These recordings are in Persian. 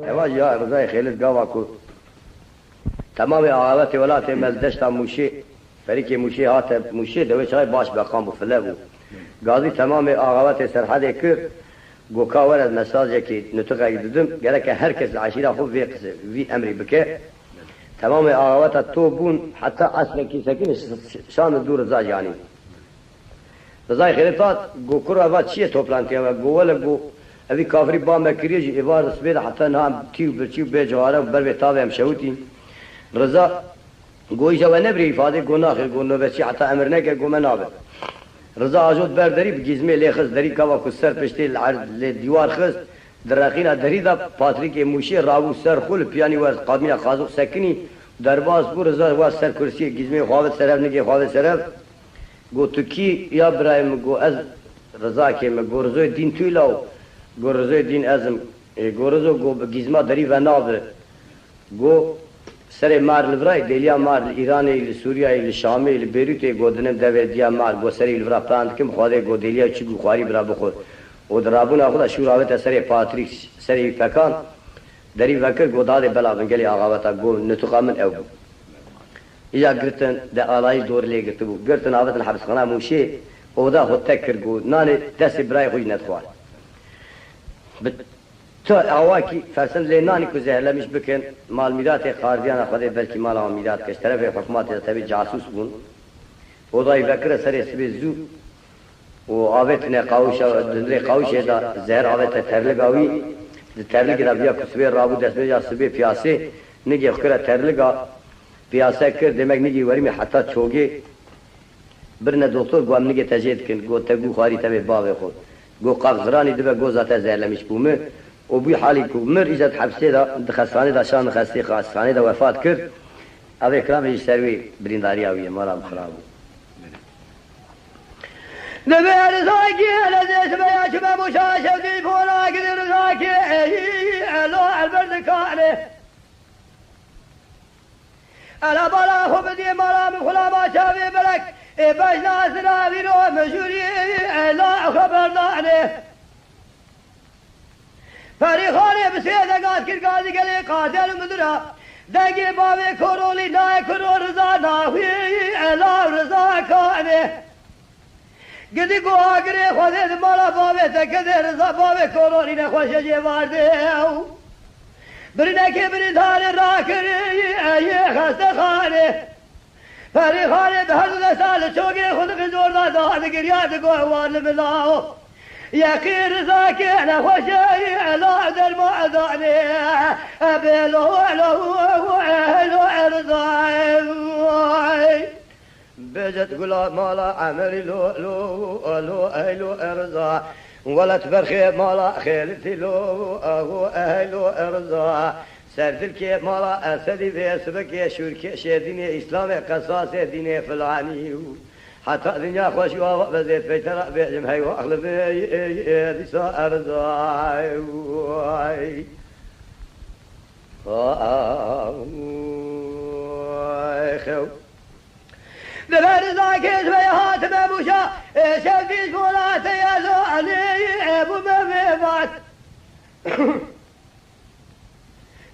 ايوا يا رضاي خيلت قواكو تمام عائلتي ولاتي مزدشتا موشي فريق موشي هات موشي دوي شاي باش بقام بفلابو قاضي تمام عائلتي سرحد كر گوکا ورد مساجه کی نتوقع دیدم گره که هر کس العشیره خوب وی امری بکه تمام عائلت تو بون حتی اصل کی سکین شان دور رضا یعنی رضای خیلتات گوکر اول چیه توپلانتی و گوول گو اوی کافری با مکریج ایوار سبید حتی نام تیو به جواره و بر تابع هم شوتی رضا گوی جو نبری ifade گناه گناه بچی حتی امر نکه گو منابه رضا آجود برداری بگیزمه لیخز داری کوا کو سر پشتی دیوار خز درخینا دری دا پاتریک موشی راو سر خول پیانی ورز قادمینا خازوق سکنی درباز بو رضا واز سر کرسی گیزمه خواهد سرف نگه خواهد سرف گو تو کی یا برایم گو از رضا که گو رضای دین توی لاو گو رضای دین ازم گو رضا گو گیزما داری و نابه گو سر مار لورای دلیا مار ایرانی سوریای شامی بیروت گودنم دویدیا مار گو سری لورا پاند کم خواده گو دلیا چی گو خواری برا بخور و درابون خدا شوراوت سر پاتریک سری فکان دری وکر گو داده بلا بنگلی آقاوتا گو نتوقامن او اجا گرتن ده آلای دور لی گرتو بو گرتن آوتن حبس خانه موشی او دا خود تکر گو نانی دست برای خوش ندخوار تو اواکی فرسن لینانی کو زهرلمیش بکن مال میرات خارجیان خود بلکی مال میرات کش طرف حکومت تبی جاسوس بون خدای وکر سر سبی زو و آوت نه قاوش دندری قاوش دا زهر آوت ترلگاوی ترلگ دا بیا کسبه رابو دست بیا سبی پیاسه نگی خکر ترلگا پیاسه کرد دمک نگی ورمی حتی چوگی برنه دکتر گوام نگی تجید کن گو تگو خاری تبی باوی خود گو قاغزرانی دبه گو ذات زهرلمیش بومه و بوی حالی کو مر ایجاد حبسه دا خستخانه دا شان خستخانه دا وفات کرد اوه اکرام ایش سروی برینداری آویه مارم خرابو نبی رزاکی لذیس بیا شما مشاشف دی پولا کدی رزاکی الو البرد کانه الا بالا خوب دی مالا مخلا ما شاوی بلک باش ناسنا ویرو مشوری الو خبردانه فریخانه بسیده گاز کر گازی گلی قاتل مدرا دگی باوی کرولی نای کرو رضا ناوی الا رضا کانه گدی گو آگره خوده مالا باوی تکده رضا باوی کرولی نخوشه جوارده برنه که برندان را کری ای خسته خانه فریخانه به هر دو سال چوگی خود خزور داده گریاد گو وارل بلاو یکی رضا که نخوشه الا در معدانه بلو الو ارضای بجت قلا مالا عملی لو ارضا ولت برخي مالا خيلتي لو ارضا سردل که مالا اسدی به سبک شورک شدینی اسلام قصاص دین فلانی حتى دنيا خوش وبزيت بيتنا بيجم هاي واخلف ديسا ارضاي خو دبر زاكيز بيهات ببوشا شفيش مولات يازو علي ابو مبيبات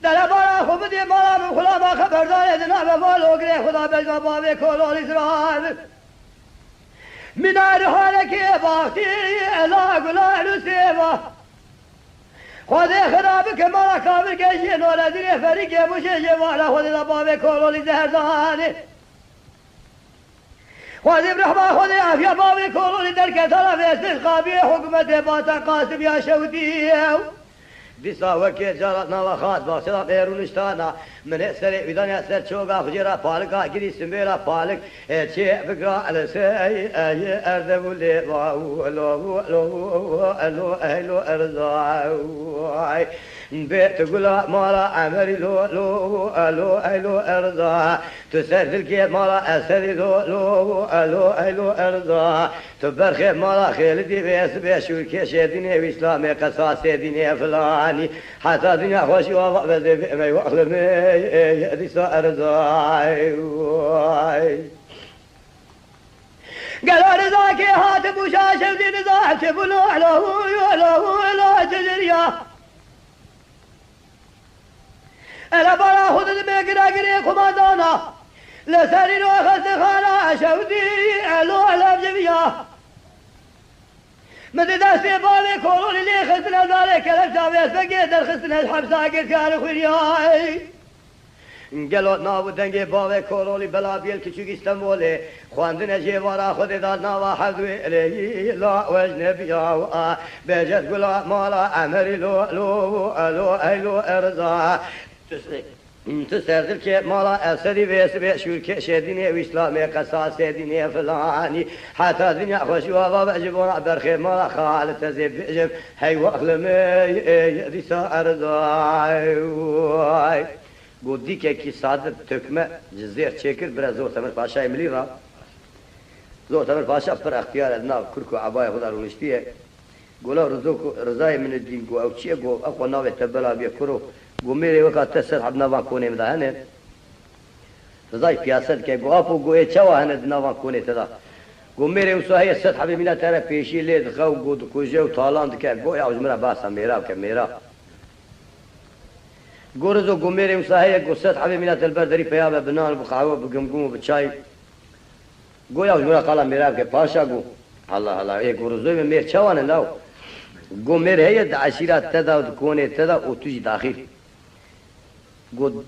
دل بارا خوب دي مالا من خلا ما خبردار يدنا ببال وقري خدا بجما بابي كولو الاسرائيل من حالك باختي لا قلال سيبا خذي خرابك ما كابر كشين ولا دري فريق مشي ولا خذي لبابي كولولي زهرزاني خذي برحمة خذي عافية بابي كولولي دركة في استسقابي حكومة باتا قاسم يا شوديو دیسا وکی جارت نواخات باخشلا بیرونشتانا من سر ویدان سر چوگا خجرا پالکا گری سنبیرا پالک چه بگرا علسی ای اردبولی الو ارزای بیت گلا مالا عمری الو ارزا تو سر دلکی مالا اسری الو ارزا تو برخی مالا خیلی بیس بیشور کشه دینه و اسلام قصاص دینه فلانی حتی دنیا خوشی و وقت می وقت می دیسا ارزای قال رضا که هات بوشاش ودی رضا چه بلو علو تجریا الا برا خود میگرگری کماندانا لسری رو خست خانا شودی الو علم جویا مدی دستی بالی کورولی لی خستنا داره کلم جاویز بگی در خستنا حبسا گیر کار خوریای گلو ناو دنگی باوی کورولی بلا بیل کچوک استنبولی خواندن جیوارا خود داد ناوا حضوی الیهی لا وجنبیا بجد گلا مالا امری لو ایلو ارزا تسردل که مالا اسدی ویسبی شورک شدینی و اسلامی قصاص دینی فلانی حتی دنیا خوشی و بابا جبونا برخی مالا خال تزیب بجم هی وقلمی دیسا ارزای گودی که ساده تکمه جزیر چکر برای زور تمر پاشای ملی را زور تمر پاشا پر اختیار ادنا کرکو عبای خدا رونشتیه گولا رضای من الدین گو او چیه گو اخو ناوی تبلا بیا کرو گو میره وقت تسر حب نوان کونه مده هنه رضای پیاست که گو اپو گو چوا هنه نوان کونه تدا گو میره و سوهی ست حبی مینا تره پیشی لید خو گو دو کجه و تالان دکر گو یا عجمرا باسا میرا که میرا گورزو گو میره و سوهی گو ست حبی مینا تلبردری پیابه بنان بخاوه بگمگم و بچای گو یا عجمرا قالا میرا که پاشا گو الله ای گورزوی میر چوانه نو گو میر هید عشیرات تدا و دکونه تدا و توی داخل گو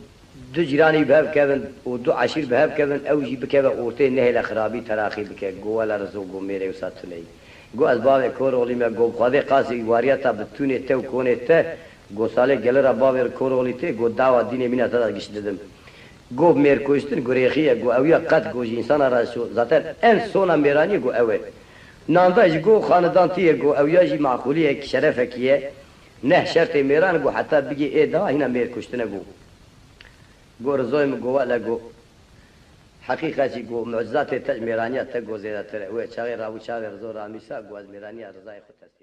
دو جیرانی بهب کردن و دو عشیر بهب کردن اوجی بکه و اوته نهل خرابی تراخی بکه گو ولا رزو گو میره و ساتنی گو از باب کورولی ما گو خواده قاسی واریتا بتونه ته و کونه ته گو ساله گلرا باب کورولی ته گو داوا دین مینا تدا گشت ددم گو میر کوشتن گو ریخیه گو اویا قد گو انسان را شو ذاتن ان سونا میرانی گو اوه نانداج گو خاندان تیه گو اویاجی معقولیه که شرفه کیه نه شرط میران گو حتی بگی ای دا هینا میر کشتنه گو گو رزویم گو ولا گو حقیقتی گو معجزات تج میرانیت تا گو زیده تره اوه چاقی راو چاقی رزو رامیسا گو از میرانیت رضای خود